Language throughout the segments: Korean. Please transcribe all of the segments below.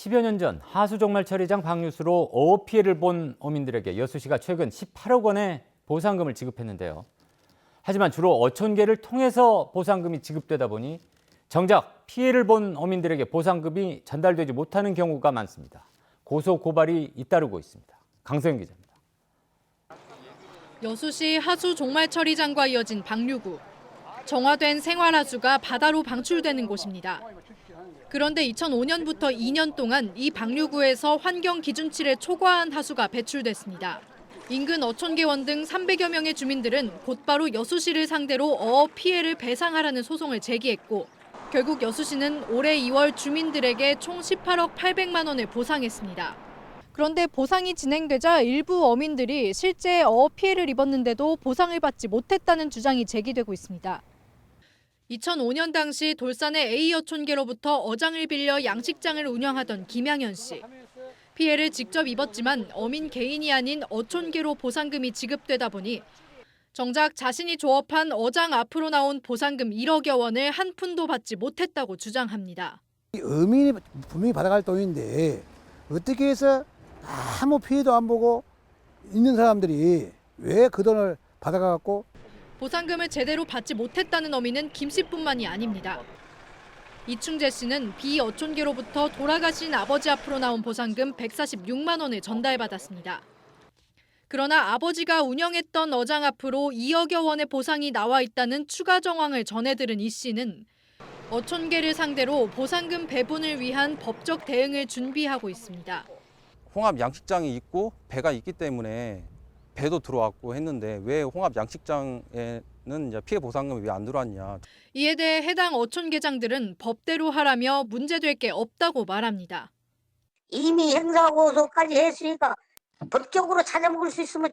10여 년 전 하수 종말 처리장 방류수로 어업 피해를 본 어민들에게 여수시가 최근 18억 원의 보상금을 지급했는데요. 하지만 주로 어촌계를 통해서 보상금이 지급되다 보니 정작 피해를 본 어민들에게 보상금이 전달되지 못하는 경우가 많습니다. 고소 고발이 잇따르고 있습니다. 강서영 기자입니다. 여수시 하수 종말 처리장과 이어진 방류구. 정화된 생활하수가 바다로 방출되는 곳입니다. 그런데 2005년부터 2년 동안 이 방류구에서 환경 기준치를 초과한 하수가 배출됐습니다. 인근 어촌계원 등 300여 명의 주민들은 곧바로 여수시를 상대로 어업 피해를 배상하라는 소송을 제기했고 결국 여수시는 올해 2월 주민들에게 총 18억 800만 원을 보상했습니다. 그런데 보상이 진행되자 일부 어민들이 실제 어업 피해를 입었는데도 보상을 받지 못했다는 주장이 제기되고 있습니다. 2005년 당시 돌산의 A어촌계로부터 어장을 빌려 양식장을 운영하던 김양현 씨. 피해를 직접 입었지만 어민 개인이 아닌 어촌계로 보상금이 지급되다 보니 정작 자신이 조업한 어장 앞으로 나온 보상금 1억여 원을 한 푼도 받지 못했다고 주장합니다. 어민이 분명히 받아갈 돈인데 어떻게 해서 아무 피해도 안 보고 있는 사람들이 왜 그 돈을 받아가고 보상금을 제대로 받지 못했다는 어민은 김 씨뿐만이 아닙니다. 이충재 씨는 비어촌계로부터 돌아가신 아버지 앞으로 나온 보상금 146만 원을 전달받았습니다. 그러나 아버지가 운영했던 어장 앞으로 2억여 원의 보상이 나와 있다는 추가 정황을 전해들은 이 씨는 어촌계를 상대로 보상금 배분을 위한 법적 대응을 준비하고 있습니다. 홍합 양식장이 있고 배가 있기 때문에 배도 들어왔고 했는데 왜 홍합 양식장에는 이제 피해 보상금이 왜 안 들어왔냐. 이에 대해 해당 어촌계장들은 법대로 하라며 문제될 게 없다고 말합니다. 이미 형사고소까지 했으니까 법적으로 찾아먹을 수 있으면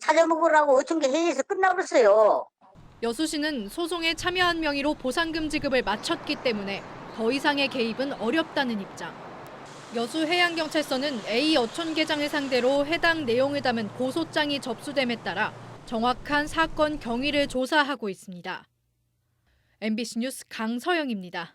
찾아먹으라고 어촌계 회의에서 끝나버렸어요. 여수시는 소송에 참여한 명의로 보상금 지급을 마쳤기 때문에 더 이상의 개입은 어렵다는 입장. 여수해양경찰서는 A 어촌계장을 상대로 해당 내용을 담은 고소장이 접수됨에 따라 정확한 사건 경위를 조사하고 있습니다. MBC 뉴스 강서영입니다.